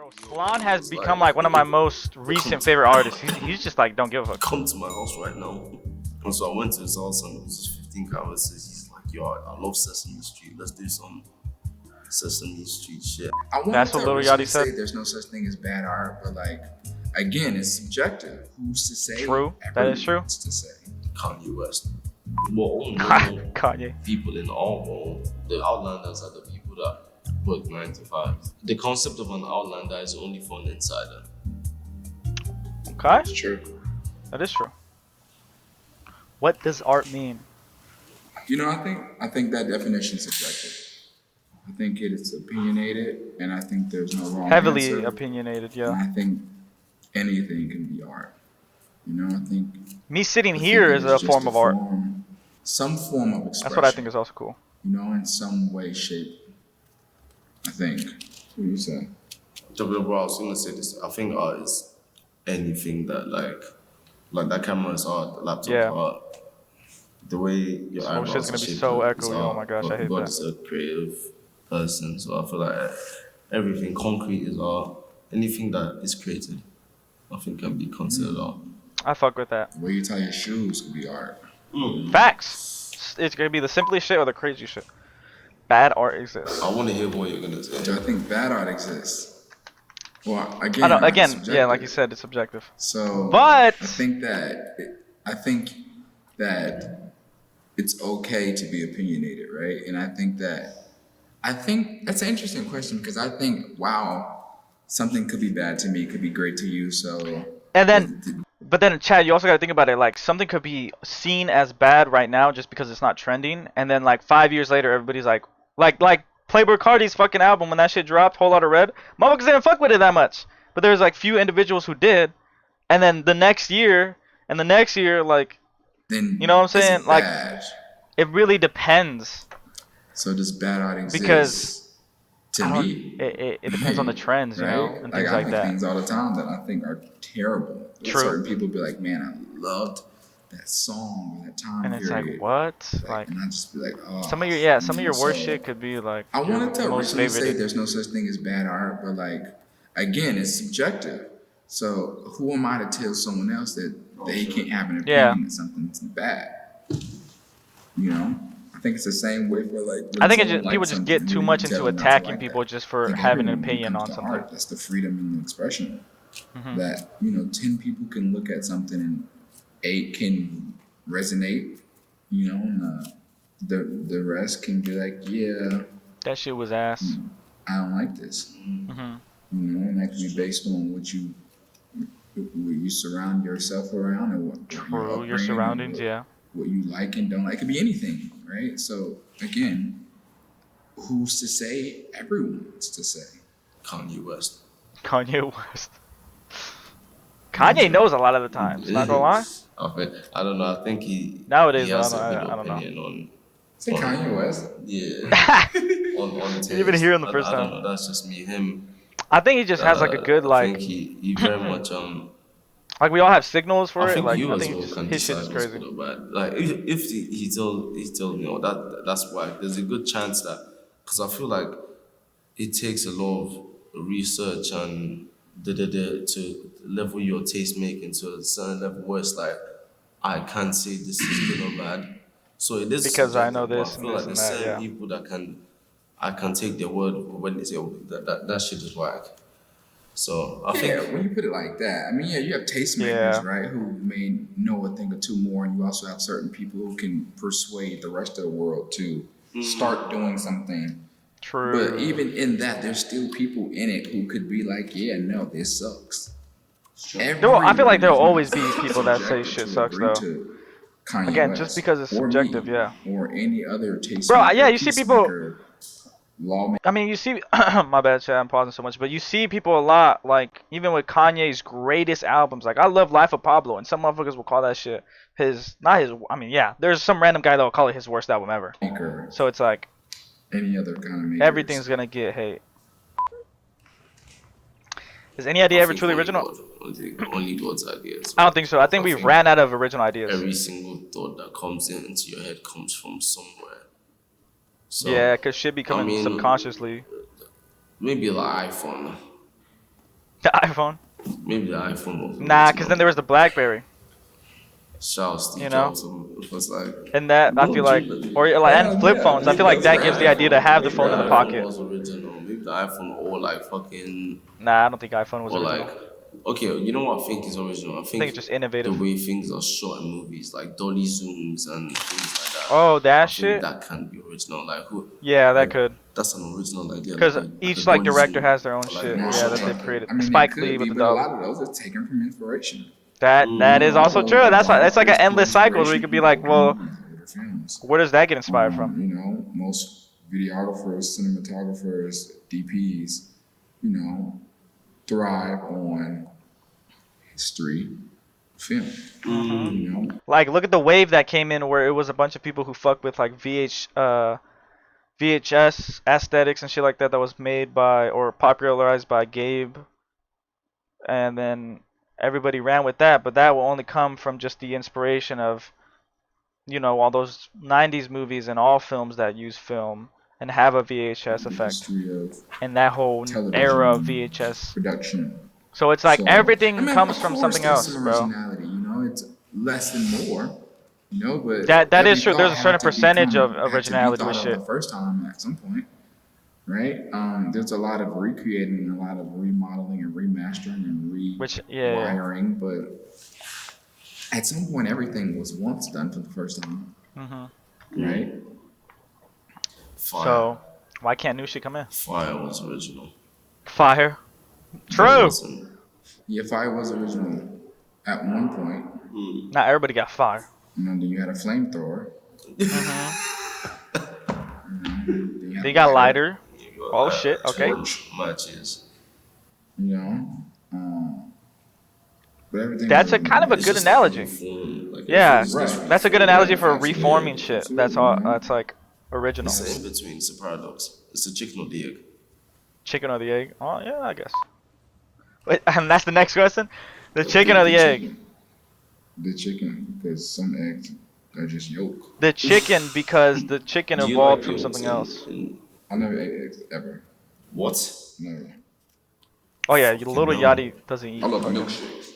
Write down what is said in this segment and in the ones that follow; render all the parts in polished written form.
Bro, SLAWN has become like one of my most recent favorite artists. He's just like, don't give a fuck. Come to my house right now. And so I went to his house and it was just 15 canvases. He's like, yo, I love Sesame Street. Let's do some Sesame Street shit. That's what Lil Yachty said. There's no such thing as bad art, but like, again, it's subjective. Who's to say? True. That is true. Who's to say? Kanye West. Well, only Kanye. people in our world, the outlanders are the people that work 9 to 5. The concept of an outlander is only for an insider. Okay. It's true. That is true. What does art mean? You know, I think that definition is subjective. I think it is opinionated, and I think there's no wrong Heavily answer. opinionated, And yeah. I think anything can be art. You know, I think Me sitting here is a form of art. Some form of expression. That's what I think is also cool. You know, in some way, shape. I think. What do you say? Bro, I was gonna say this. I think art is anything that like that camera is art, the laptop is art. The way your eyebrows shit's gonna be shaped so is echoey. art. Oh my gosh, I hate God that. is a creative person, so I feel like everything concrete is art. Anything that is created, I think can be considered art. I fuck with that. The way you tie your shoes could be art. Facts. It's gonna be the simplest shit or the crazy shit. Bad art exists. I want to hear what you're gonna say. Do I think bad art exists? Well, again, I don't, art is again, yeah, subjective. like you said, it's subjective. So, But I think that it's okay to be opinionated, right? And I think that's an interesting question because I think, wow, something could be bad to me, could be great to you. So, and then, but then, Chad, you also gotta think about it. Like something could be seen as bad right now just because it's not trending, and then like 5 years later, everybody's like Playboi Carti's fucking album when that shit dropped, Whole Lotta Red, motherfuckers didn't fuck with it that much. But there's like few individuals who did, and then the next year, like, then you know what I'm saying? Like, bad. it really depends. So does bad art exist? Because to me, it depends on the trends, you know, and things I like think that. things all the time that I think are terrible. True. Certain people be like, man, I loved that song or that time And period. it's like, what? Like, and I just be like, oh. some of your worst shit could be like. I wanted to most originally say favorited. there's no such thing as bad art, but like, again, it's subjective. So who am I to tell someone else that they can't have an opinion that something's bad? You know, I think it's the same way for like. I think people just get too much into attacking people just for having an opinion on something. Art, that's the freedom in the expression. Mm-hmm. That 10 people can look at something and 8 can resonate, and the rest can be like, yeah, that shit was ass. I don't like this. Mm-hmm. And that can be based on what you surround yourself around, and what your surroundings, what you like and don't like. It could be anything, right? So again, who's to say? Everyone's to say. Kanye West. Kanye knows a lot of the times. Not gonna lie. I don't know. I think he nowadays. he has I a good don't know. opinion on. Say Kanye West. Yeah. on taste. You didn't even hear him the first I time. don't know. That's just me. Him. I think he just has like a good I think he very much like we all have signals for I it. think like you I as think well just, can his shit decide is what's crazy. good or bad. Like if he told me, that's why there's a good chance that because I feel like it takes a lot of research and to level your taste making to a certain level where it's like I can't say this is good or bad. So it is Because I know subjective, but this I feel and like this there's and that, certain people that I can take their word when they say that shit is whack. So I think when you put it like that, I mean, you have tastemakers, right, who may know a thing or two more, and you also have certain people who can persuade the rest of the world to start doing something. True. But even in that, there's still people in it who could be like, yeah, no, this sucks. I feel like there'll always be people that say shit sucks though. Again, just because it's subjective, or any other taste. Bro, yeah, you see people. I mean, you see, my bad, Chad, I'm pausing so much, but you see people a lot, like, even with Kanye's greatest albums, like, I love Life of Pablo, and some motherfuckers will call that shit there's some random guy that will call it his worst album ever. So it's like, any other kind of makers. Everything's gonna get hate. Is any idea ever truly original? Only God's ideas. I don't think so. I think we ran out of original ideas. Every single thought that comes into your head comes from somewhere. So, yeah, because shit be coming subconsciously. Maybe like iPhone. The iPhone. Maybe the iPhone was Nah, because then there original. was the BlackBerry. Shout out Steve You know. Jobs was like, And that I feel no, like, or like, and Hell flip yeah, phones. I maybe feel like that's that the gives the idea to iPhone. have the maybe phone the in the iPhone pocket. was original. Maybe the iPhone or like fucking Nah, I don't think iPhone was or original. like, okay, you know what I think is original? I I think it's think just the innovative. way things are shot in movies, like dolly zooms and things like that. Oh, I that think shit. that can be original. Like who, Yeah, that like could. that's an original idea. Because Like a each like dolly director zoom, has their own like shit. Yeah, motion that they've Nah, created. tracking. I mean, it Spike Lee could with be, the but a dog. lot of those are taken from inspiration. That is also true. That's like it's like an There's endless cycle where you inspiration could be from like, older well, movies, older films. where does that get inspired from? You know, most videographers, cinematographers, DPs, you know, thrive on history film. You know, Like, look at the wave that came in where it was a bunch of people who fucked with like VHS aesthetics and shit like that was made by or popularized by Gabe, and then everybody ran with that. But that will only come from just the inspiration of, you know, all those 90s movies and all films that use film and have a VHS the effect history of and that whole era of television VHS. production. So it's like So, I everything mean, comes of from course, something there's else, some bro. originality. You know, it's less than more. You know, but That every is true. There's thought a certain percentage of had to be originality with thought of shit. the first time at some point, right? There's a lot of recreating, a lot of remodeling and remastering and Which yeah. rewiring, but at some point, everything was once done for the first time, right? Fire. So why can't new shit come in? Fire was original. Fire. That True. wasn't. Yeah, fire was original at one point. Not everybody got fire. You know, then you had a flamethrower. Then you had They a got lighter. lighter. Oh shit. Okay. Torch matches. You know, but everything. That's was a kind of a It's good just analogy. reform, like Yeah, it's just Right. that's a good reform. analogy for Absolutely. reforming shit. Absolutely, That's all. you know? That's like original. It's the in between. It's a paradox. It's the chicken or the egg. Chicken or the egg? Oh yeah, I guess. Wait, and that's the next question. The chicken or the egg? chicken. The chicken, because some eggs are just yolk. The chicken because the chicken Do you evolved like from yolks something else. I never ate eggs ever. What? Never. Oh yeah, your little no. Yachty doesn't eat I love fucking. milkshakes.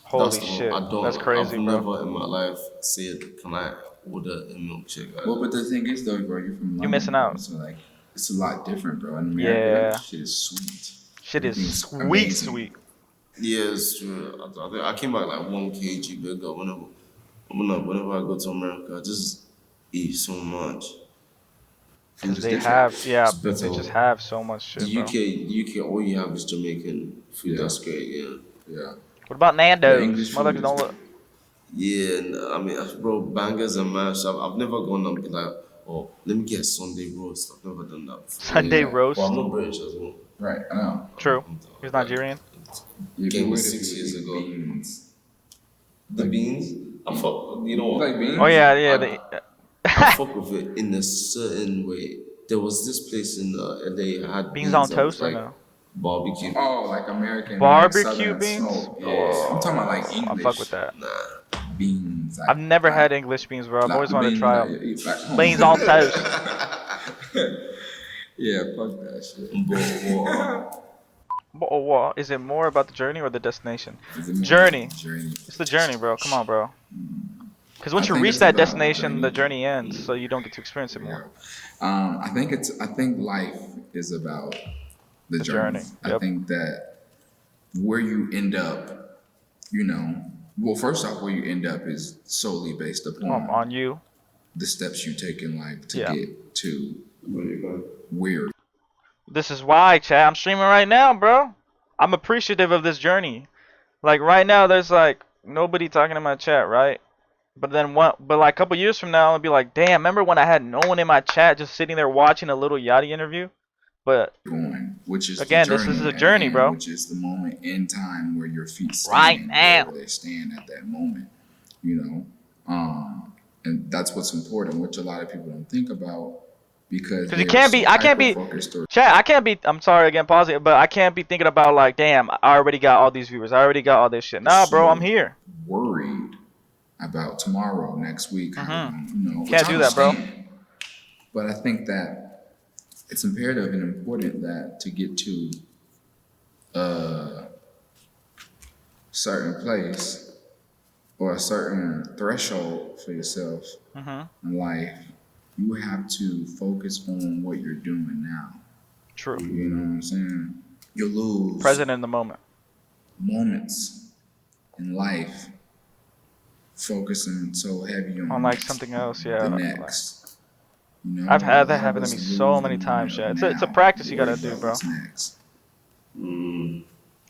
Holy That's shit, I don't. that's crazy, I've bro. never in my life said, "Can I order a milkshake?" Well, but the thing is, though, bro, you're from London. You're missing bro, out. So, like, it's a lot different, bro. In America, Yeah. that shit is sweet. Shit is Everything's sweet, amazing. sweet. Yeah, it's true. I came back like 1 kg bigger. Whenever I go to America, I just eat so much. Food Cause is they different. have, yeah, It's better. they just have so much The shit, bro. UK, all you have is Jamaican food. Yeah. That's great. Yeah. Yeah. What about The Nando's? English food Motherfuckers is don't look. Yeah, and, I mean, bro, bangers and mash. I've never gone and be like, oh, let me get a Sunday roast. I've never done that before. Sunday Yeah. roast. Well, I'm not British as well. Right. I know. True. He's Nigerian. You Came can with wait 6 years ago. Beans. The beans, I fuck. You know what? Like beans? Oh yeah, yeah. I fuck with it in a certain way. There was this place in LA had Beans on that toast was or like no? barbecue. Oh, like American Barbecue like Southern beans? smoke. Yeah. I'm talking about like I English fuck with that. beans. Like, I've never like, had English beans, bro. I've like always the wanted to beans try that them. you eat back home. Beans on toast. Yeah, fuck that shit. What? Is it more about the journey or the destination? Is it more Journey. Journey. It's the journey, bro. Come on, bro. Because once I you think reach it's that about the destination, the journey. journey ends, so you don't get to experience it more. I think life is about the journey. I Yep. think that where you end up, you know, well, first off, where you end up is solely based upon On you. the steps you take in life to Yeah. get to where. This is why, chat. I'm streaming right now, bro. I'm appreciative of this journey. Like right now, there's like nobody talking in my chat, right? But then like a couple years from now, I'll be like, damn, remember when I had no one in my chat just sitting there watching a little Yachty interview? But Going, which is again, the this is a at journey, hand, bro. which is the moment in time where your feet stand Right now. wherever they stand at that moment, you know. And that's what's important, which a lot of people don't think about because you can't be, I can't be, chat, I can't be, I'm sorry again, pause it, but I can't be thinking about like, damn, I already got all these viewers, I already got all this shit. Nah, bro, I'm here. Worried about tomorrow, next week, you know. Can't do that, bro. But I think that it's imperative and important that to get to certain place or a certain threshold for yourself in life, you have to focus on what you're doing now. True. You know what I'm saying? You lose Present in the moment. moments in life focusing so heavy on like something else, yeah. the next. You know, I've had a that lot of happen to us me lose so the many times, moment yeah. of It's a now, practice you worry gotta do, about bro. what's next.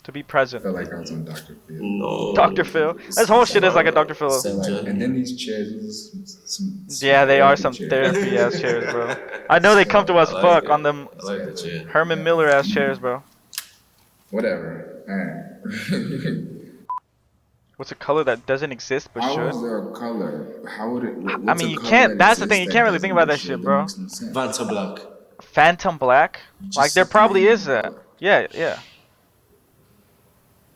To be present. I felt like I was on Dr. Phil. No. Dr. Phil. This whole shit is like a Dr. Phil. So like, and then these chairs, some Yeah, they are therapy some chairs. therapy ass chairs, bro. I know they come to us I like fuck it. on them I like the chair. Herman Miller ass chairs, bro. Whatever. Alright. What's a color that doesn't exist but How should? is there a color? How would it? I What's mean, a you color can't. that That's the thing. exists You that can't really think doesn't about but that should? shit, That bro. makes no sense. Vanta Black. Phantom Black. You just Like there said the probably name is of the that. color Yeah, yeah.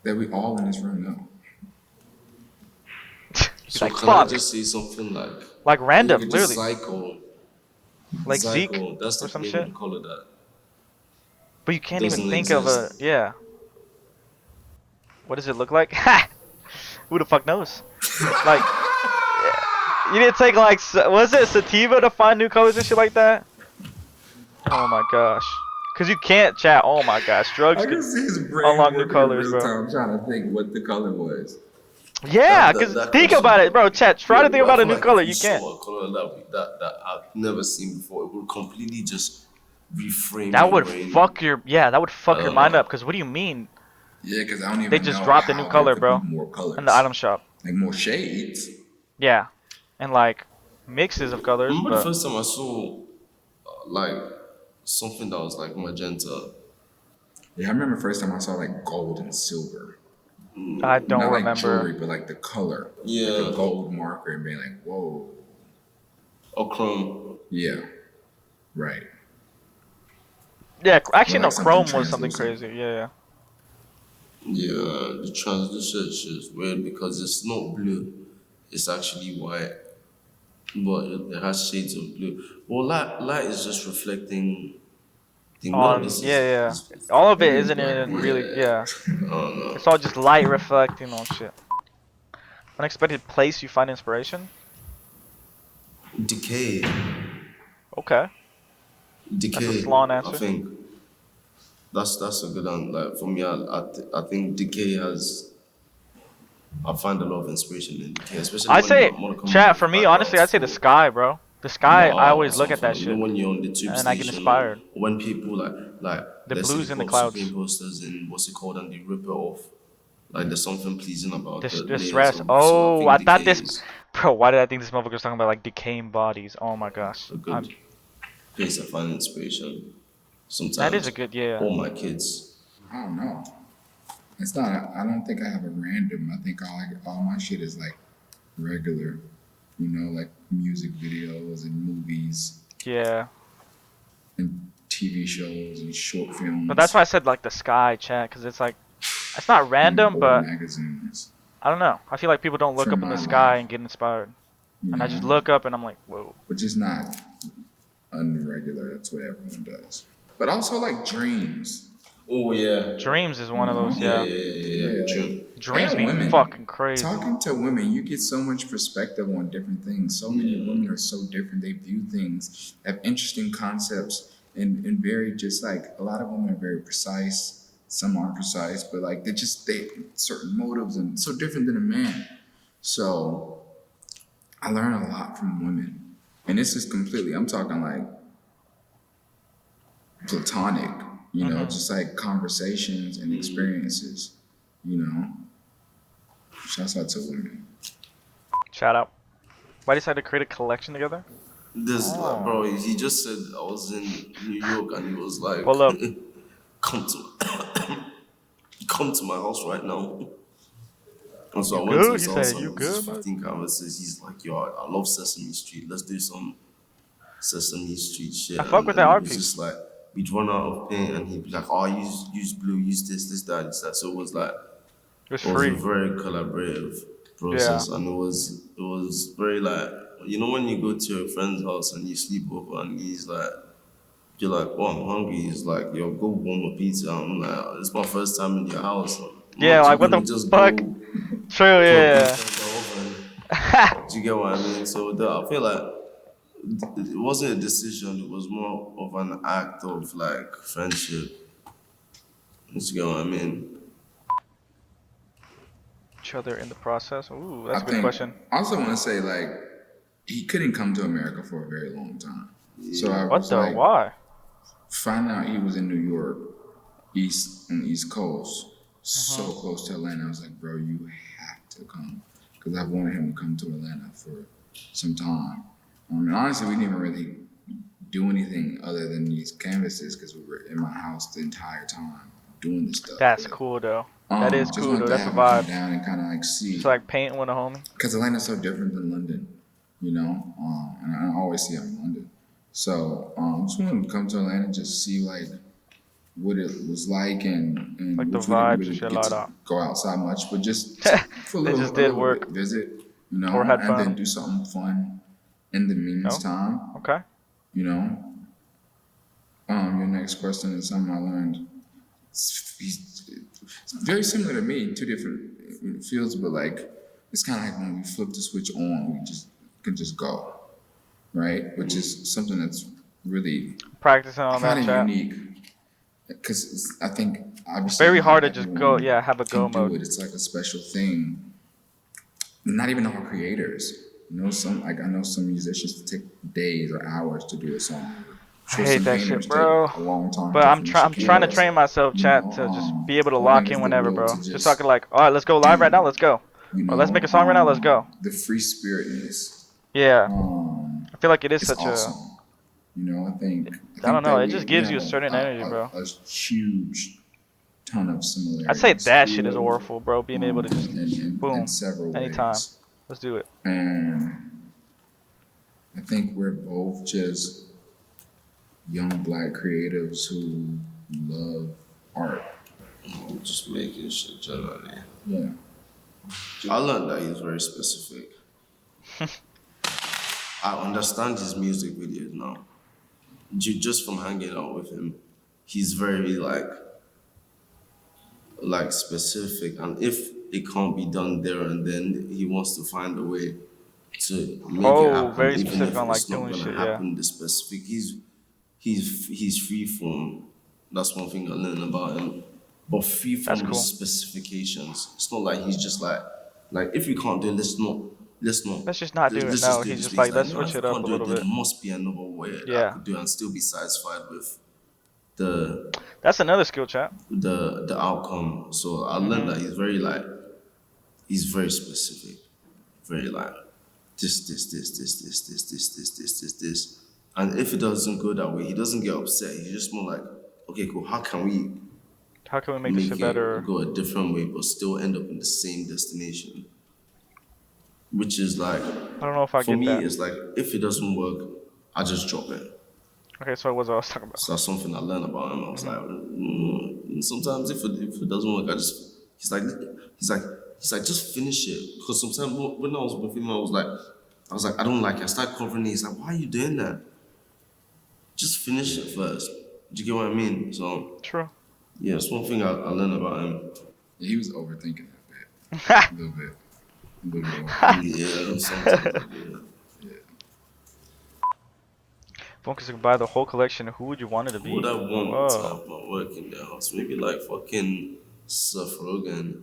that we all in this room know. He's So like can I fuck. just say something like Like random, you could just literally. Zyko. Like Zeke Zyko, that's or the some name shit. of the color that But you can't even doesn't think of a exist. yeah. What does it look like? Ha! Who the fuck knows? Like, you didn't take like was it sativa to find new colors and shit like that? Oh my gosh. Cause you can't chat. Oh my gosh, drugs I can can see his brain unlock new working in colors, real bro. time, trying to think what the color was. Yeah, cause That think question, about it, bro. Chat. Try to think I about a feel new like color. if we You can't. saw a color that I've never seen before, it would completely just reframe That your would brain. fuck your that would fuck your don't mind know. up. Cause what do you mean? Yeah, because I don't even They just know dropped a how new there color, could bro, be more colors. in the item shop. Like more shades. Yeah, and like mixes of I colors, remember the but first time I saw like something that was like magenta. Yeah, I remember first time I saw like gold and silver. I don't Not like remember. jewelry, but like the color. Yeah. Like a gold marker and being like, whoa. Or chrome. Yeah. Right. Yeah, actually Or no. like something Chrome was something translucent. crazy. Yeah, Yeah, the translucent shit is weird because it's not blue. It's actually white. But it has shades of blue. Well, light is just reflecting the yeah. mirror. Yeah. All of it It is isn't black even and really. white. Yeah, I don't know. it's all just light reflecting on shit. Unexpected place you find inspiration. Decay. Okay, that's a Decay. SLAWN I answer. think that's a good one. Like for me, I think decay has. I find a lot of inspiration in decay, especially I'd when say I'm coming chat with for me. Honestly, backgrounds I'd say the for sky, bro. The sky. I wow or always look at that something. You shit know when you're on the tube and I get station, or inspired. when people like The let's say blues they in the put clouds. Supreme posters in what's it called and they rip it off. Like there's something pleasing about the layers Distress. of so I Oh, I think thought decay this. is Bro, why did I think this motherfucker was talking about like decaying bodies? Oh my gosh. a good place I find inspiration. Sometimes That is a good yeah. all my kids. I don't know. It's not, I don't think I have a random. I think all my shit is like regular. You know, like music videos and movies Yeah. and TV shows and short films. But that's why I said like the sky chat, because it's like it's not and random, old but magazines. I don't know. I feel like people don't look From up in my the sky life. and get inspired, You and know? I just look up and I'm like, whoa. Which is not unregular. That's what everyone does. But also like dreams. Oh yeah. Dreams is one of those. Yeah, Yeah. Yeah, True. Dreams and be women. fucking crazy. Talking to women, you get so much perspective on different things. So many women are so different. They view things, have interesting concepts, and very just like a lot of women are very precise. Some aren't precise, but like they certain motives and so different than a man. So I learn a lot from women, and this is completely. I'm talking like platonic. You know, just like conversations and experiences. You know. Shouts out to women. Shout out. Why decide to create a collection together? This bro, he just said I was in New York and he was like, Pull up. come to come to my house right now. And so I You went to good? his He house said, and "You it was just good, man?" 15 canvases. He's like, yo, I love Sesame Street. Let's do some Sesame Street shit. I fuck with that art it was piece. just like we'd run out of paint and he'd be like, oh, use blue, use this, that. So it was like It was it was a free. very collaborative process, and it was very like, you know, when you go to a friend's house and you sleep over and he's like, you're like, oh, I'm hungry. He's like, yo, go warm a pizza. I'm like, it's my first time in your house. I'm Yeah, not like, too what the gonna just fuck? go True, yeah. Do you get what I mean? So I feel like it wasn't a decision. It was more of an act of like friendship. Do you get what I mean? Each other in the process. Ooh, that's I a good think question. I also want to say like he couldn't come to America for a very long time. So I What was the? like Why? finding out he was in New York, on the East Coast, so close to Atlanta. I was like, bro, you have to come because I've wanted him to come to Atlanta for some time. And honestly, we didn't even really do anything other than these canvases because we were in my house the entire time doing this stuff. That's cool though. That is Just cool wanted though. to That's a have him come vibe. down and kind of like see. Just like painting with a homie. Because Atlanta's so different than London, you know, and I always see him in London. So just wanted to come to Atlanta and just see like what it was like, and Like the which we didn't vibes and really shit get like to that. go outside much, but just for They just a did little bit work visit, you know, or had and then fun. do something fun in the No? meantime, Okay. you know. Your next question is something I learned. It's very similar to me, two different fields, but like it's kind of like when we flip the switch on, we just can just go, right? Which is something that's really Practicing I on that find it chat. unique because I think It's obviously very not hard to just go. everyone Yeah, have a go can do mode. it. It's like a special thing. Not even all creators. You know, I know some musicians take days or hours to do a song. I Sure, hate some that painters shit, take bro. a long time But to I'm finish a trying to canvas. train myself, You chat, know, to just be able to all that lock is in the whenever, will bro. to Just so I just can like, all right, let's go live right now. Let's go. you Or let's know, make a song right now. Let's go. the free spiritness. Yeah. I feel like it is It's such a. awesome. You know, I think I don't know. that It we just we gives have you a certain energy, bro. a huge ton of I'd say similarities that shit is awful, bro. Being able to just in boom several anytime. ways. Let's do it. And I think we're both just young black creatives who love art. Just making shit generally. Yeah. I learned that he's very specific. I understand his music videos now. Just from hanging out with him, he's very like specific, and if it can't be done there and then, he wants to find a way to make it Oh, happen, very even specific if on like it's not doing gonna shit. Yeah. happen. The specific, he's free form. That's one thing I learned about him. But free That's from cool. specifications. It's not like he's just like if you can't do it, Let's just not do it. let's No, just do he's this. just But he's like, like, let's no, if switch I it up can't a do it, little there bit. must be another way I Yeah. could do it and still be satisfied with the That's another skill, chat. the outcome. So I learned that he's very specific, very like this. And if it doesn't go that way, he doesn't get upset. He's just more like, okay, cool. How can we How can we make this make shit it better? go a different way, but still end up in the same destination? Which is like, I don't know if I for get me, that. it's like if it doesn't work, I just drop it. Okay, so what was I was talking about? So that's something I learned about him. I was like, sometimes if it doesn't work, he's like, just finish it. Because sometimes when I was with him, I was like, I don't like it. I started covering it. He's like, why are you doing that? Just finish it first. Do you get what I mean? So True. yeah, it's one thing I learned about him. Yeah, he was overthinking that bit. A little bit. Yeah, sometimes I do. Focus could buy the whole collection. Who would you want it to Who be? would I want to Whoa. have my work in their house? Maybe like fucking Seth Rogen.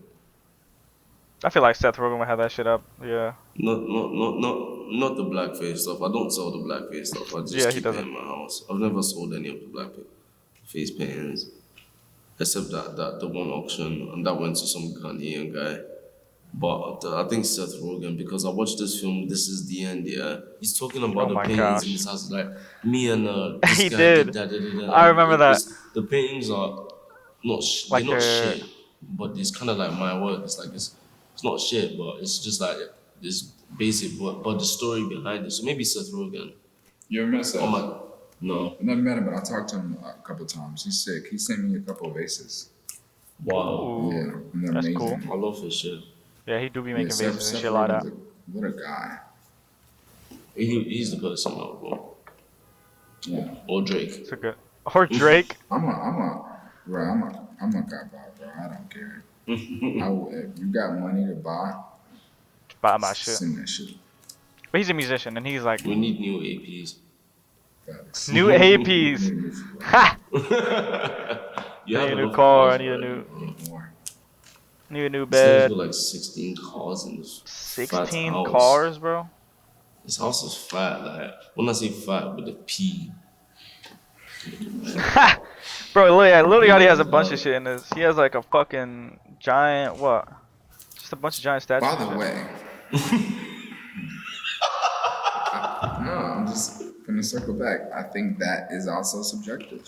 I feel like Seth Rogen would have that shit up. Yeah. Not the blackface stuff. I don't sell the blackface stuff. I just Yeah, he keep it doesn't. in my house. I've never sold any of the blackface paintings, except that the one auction, and that went to some Ghanaian guy. But I think Seth Rogen, because I watched this film, This Is the End. Yeah, he's talking about Oh the my paintings in gosh. his house. Like me and this He guy did. did that. I remember that. The paintings are not they're Like not they're. shit, but it's kind of like my work. It's like it's not shit, but it's just like this basic, but the story behind it. So maybe Seth Rogen. You ever met Seth? Oh my, no. I never met him, but I talked to him a couple times. He's sick. He sent me a couple of vases. Wow. Yeah, Ooh, and they're that's amazing. cool. I love his shit. Yeah, he do be Yeah, making Seth, vases and Seth shit like that. Rogen's what a guy. He's the person I would want. Yeah. Or Drake. It's a good. Or Drake. I'm a guy, bro. I don't care. If you got money to buy, about my shit. Send that shit. But he's a musician, and he's like We need new APs. Facts. new APs. Ha! You I have need a new enough car. I cars need a already, new, bro. need a new This nigga's bed. got like 16 cars in this fat 16 house. cars, bro. This house is fat. Like when I say fat, with a P. Bro, Lil Yachty has a bunch of shit in this. He has like a fucking giant what? Just a bunch of giant statues. By and the shit. way, no, I'm just gonna circle back. I think that is also subjective,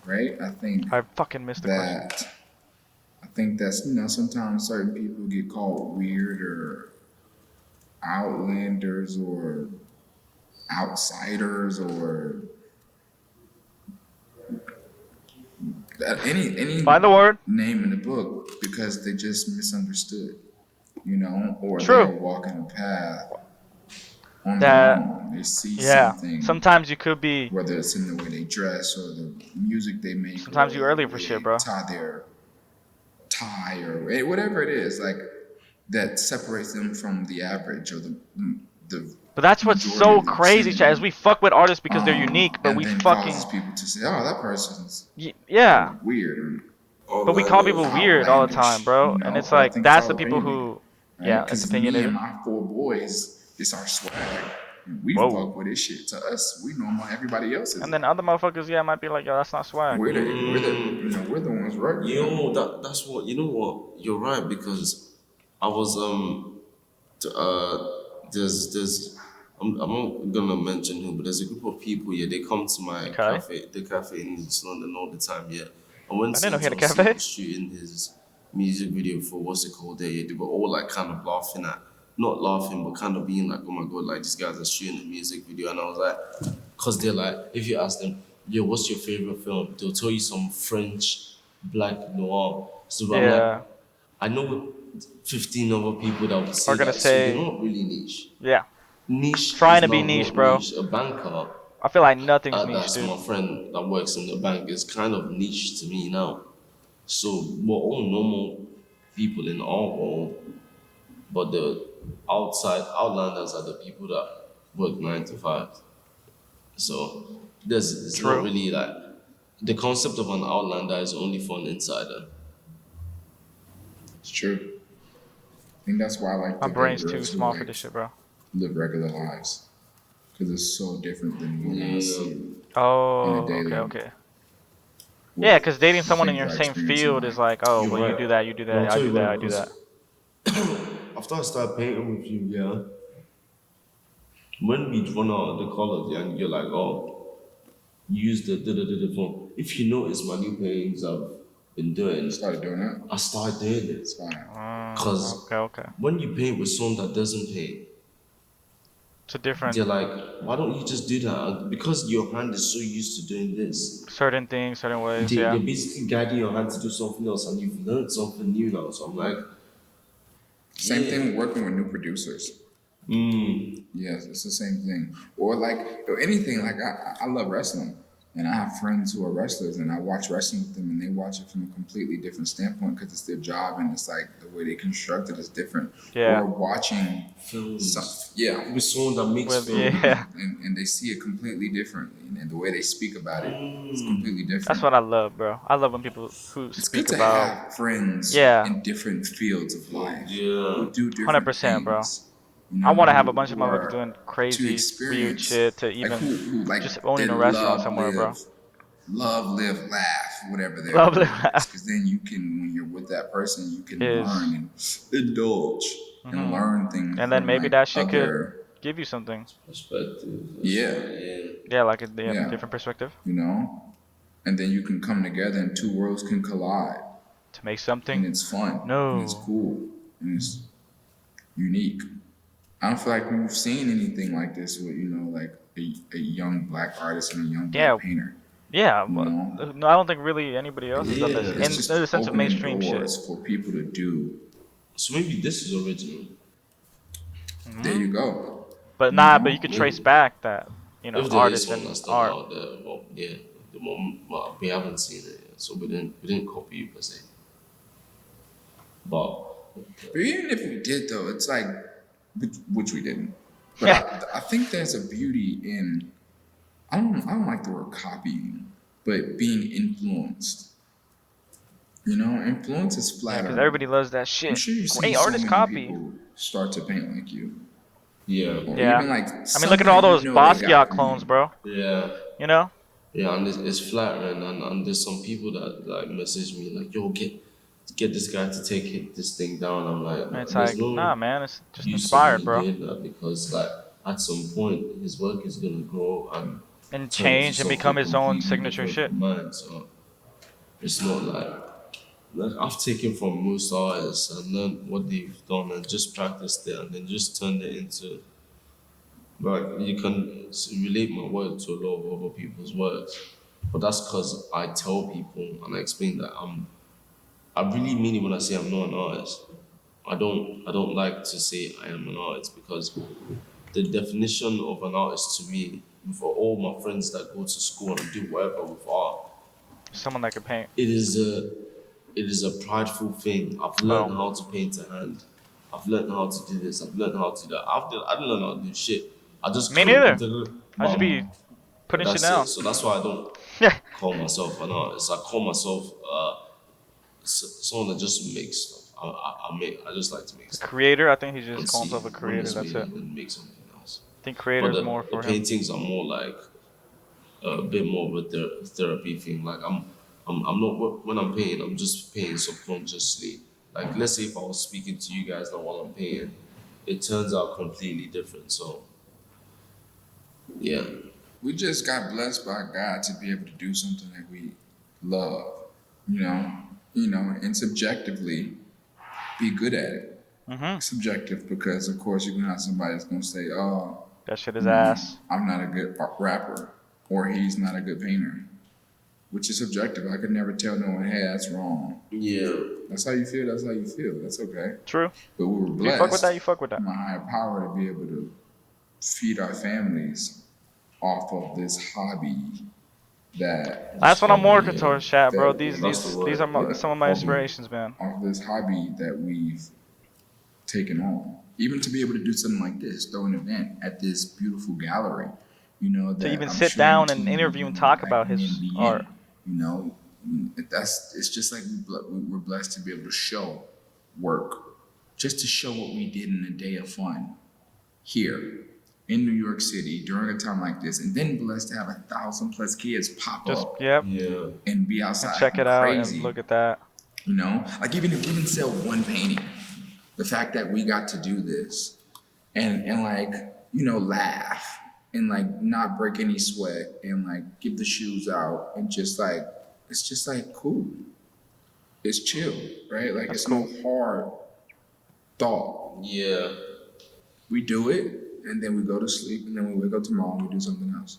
right? I think I fucking missed the question. that that's sometimes certain people get called weird or outlanders or outsiders or any Find the word. name in the book because they just misunderstood, or True. they're walking a path on their That own. They see yeah. something, Sometimes you could be. whether it's in the way they dress or the music they make. Sometimes or you early the for way shit, they bro. tie their tie or whatever it is, like that separates them from the average or the But that's what's majority so of the crazy, Chad. Is we fuck with artists because they're unique, but and we then fucking causes people to say, "Oh, that person's yeah. weird." Or But we call people Outlanders. weird all the time, outlandish, bro. And it's but I like think that's all the people opinionated, who right? yeah, it's Because me opinionated. and my 4 boys, it's our swag. We Whoa. fuck with this shit. To us, we know more everybody else is. And then other motherfuckers, yeah, might be like, yo, that's not swag. We're the ones right. That's what you know. What you're right because I was there's I'm not gonna mention who, but there's a group of people. Yeah, they come to my Okay. the cafe in East London all the time. Yeah, and when I didn't know he had a John cafe. was shooting his music video for what's it called there, yeah, they were all like kind of laughing at, not laughing, but kind of being like, oh my god, like these guys are shooting a music video, and I was like, cause they're like, if you ask them, yeah, what's your favorite film? They'll tell you some French black noir. So I'm like, Yeah. I know 15 other people that would say Are gonna that, so they're say not really niche. yeah. Niche Trying is to be not niche, bro. niche. A banker, I feel like nothing's niche, that's dude. my friend that works in the bank, is kind of niche to me now. So we're all normal people in our world, but the outlanders are the people that work 9 to 5. So it's True. not really like the concept of an outlander is only for an insider. It's true. I think that's why I like My the brain's gay too girls who small for like this shit, bro. live regular lives because it's so different than what I see. Oh, daily okay. Yeah, because dating someone in things your I same experience field in is like, oh, You're well, you right. do that, you do But I'll that, I tell do you that, why, I do that. After I started painting with you, yeah, when we run out of the college and you're like, oh, use the phone. If you notice my new paintings I've been doing, Started doing that. I started doing it. It's fine. Because Okay. when you paint with someone that doesn't paint, It's a different, they're like, why don't you just do that? And because your hand is so used to doing this, certain things, certain ways, they're yeah. basically guiding your hand to do something else, and you've learned something new now. So I'm like, Same thing with working with new producers. Yes, it's the same thing. Or anything. Like I love wrestling, and I have friends who are wrestlers, and I watch wrestling with them, and they watch it from a completely different standpoint because it's their job, and it's like the way they construct it is different. Yeah. Or watching films. stuff, yeah, With someone that makes With, films. yeah. and they see it completely differently, and the way they speak about it is completely different. That's what I love, bro. I love when people who It's speak good to about have friends Yeah. in different fields of life. Yeah. Who do different 100%, bro. things. I want to have a who bunch of motherfuckers are doing to crazy, weird experience, shit to like even who just owning they a restaurant somewhere, bro. Love, live, laugh, whatever their Love, word live, is. laugh. Because then you can, when you're with that person, you can Is. learn and indulge and learn things. And then from, maybe like, that shit could other, give you something. Perspective. Yeah. Yeah, like a Yeah. different perspective and then you can come together and two worlds can collide. to make And something. it's fun. No. And it's cool. And it's unique. I don't feel like we've seen anything like this with, like a young black artist and a young black painter. Yeah, You well, know? no, I don't think really anybody else has done this Yeah. It's in just the sense of opening mainstream shit. doors for people to do. So maybe this is original. There you go. But but you could trace back that, If there is artists one and that's still art. out there, well, yeah, the moment, well, we haven't seen it yet, so we didn't copy you per se. But But even if we did, though, it's like which we didn't. But I think there's a beauty in, I don't like the word copying, but being influenced. You know, influence is flattering. Because everybody loves that I'm shit. sure you've seen Great so artist many copy. people start to paint like you. Yeah. Or Yeah. even like I mean, look at all those Basquiat clones, bro. Yeah. You know? Yeah, and it's flattering, and there's some people that like message me like, "Yo, get this guy to take this thing down." I'm like, And it's there's like, no nah, man, it's just use inspired, of me bro. doing that because like at some point his work is gonna grow and And turn into change and something become his own completely signature different shit. from mine. So it's not like I've taken from most artists and learned what they've done and just practiced it and then just turned it into. Like you can relate my work to a lot of other people's works, but that's because I tell people and I explain that I really mean it when I say I'm not an artist. I don't like to say I am an artist because the definition of an artist to me, for all my friends that go to school and do whatever with art, Someone that can paint. it is a prideful thing. I've learned how to paint a hand. I've learned how to do this. I've learned how to do that. I didn't learn how to do shit. I just Me neither. I should be putting shit that's down. it. So that's why I don't call myself an artist. I call myself someone that just makes stuff. I just like to make stuff. Creator, I think he just And calls see himself a when creator, it's that's made it. and make something else. I think creator But is more the for him. paintings are more like a bit more of a therapy thing. Like I'm not when I'm painting, I'm just painting subconsciously. Like let's say if I was speaking to you guys now while I'm painting, it turns out completely different. So yeah. We just got blessed by God to be able to do something that we love, you know, and subjectively be good at it. Subjective because of course you're gonna have somebody that's gonna say, "Oh, that shit is ass." I'm not a good rapper," or "He's not a good painter," which is subjective. I could never tell no one, "Hey, that's wrong." Yeah. That's how you feel. That's how you feel. That's okay. True. But we were If blessed. you fuck with that, you fuck with that. from a higher power to be able to feed our families off of this hobby that That's what I'm working towards, chat, bro. These That's the are some of my inspirations, man. off this hobby that we've taken on. Even to be able to do something like this, throw an event at this beautiful gallery, you know, that To even I'm sit sure down to and interview and talk about his be art. in, you know, it's just like we're blessed to be able to show work, just to show what we did in a day of fun here in New York City during a time like this, and then blessed to have 1,000+ kids pop Just up yep. Yeah. and be outside And check it out and look at that. you know, like even if we didn't sell one painting, the fact that we got to do this and like, you know, laugh and like not break any sweat and like give the shoes out and just like, it's just like cool. It's chill, right? Like That's it's no hard thought. Yeah. We do it and then we go to sleep and then we wake up tomorrow and we do something else.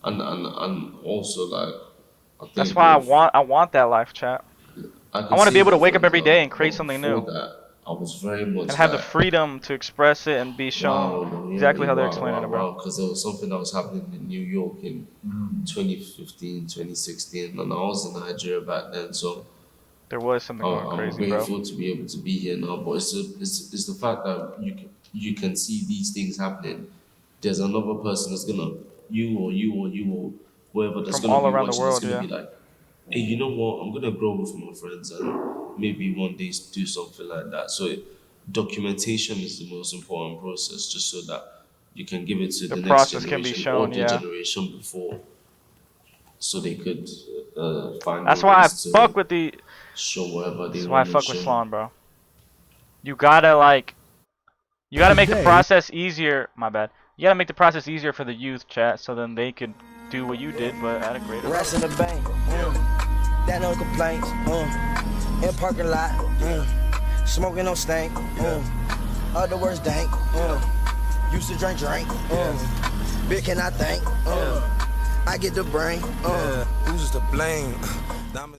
And also like I think That's why I want that life, chat. I want to be able to wake up every day and create something new. That, I was very much and have the like, freedom to express it and be shown exactly how they're explaining it, bro. Because there was something that was happening in New York in 2015, 2016, and I was in Nigeria back then, so there was something going I'm crazy, grateful bro. to be able to be here now. But it's the fact that you can see these things happening. There's another person that's gonna you or whoever that's From gonna all be around the watching world, that's gonna yeah. be like, hey, you know what? I'm gonna grow with my friends and maybe one day do something like that. So documentation is the most important process, just so that you can give it to the next process can generation be shown, or the yeah. generation before, so they could find. That's why I ways to fuck with the. show whatever they That's why I want fuck to with show. SLAWN, bro. You gotta make the process easier. My bad. You gotta make the process easier for the youth, chat, so then they could do what you did, but at a greater Rats level. in the bank, that no complaints, in parking lot, smoking no stank, other words dank, used to drink, big can I think, I get the brain, who's to blame?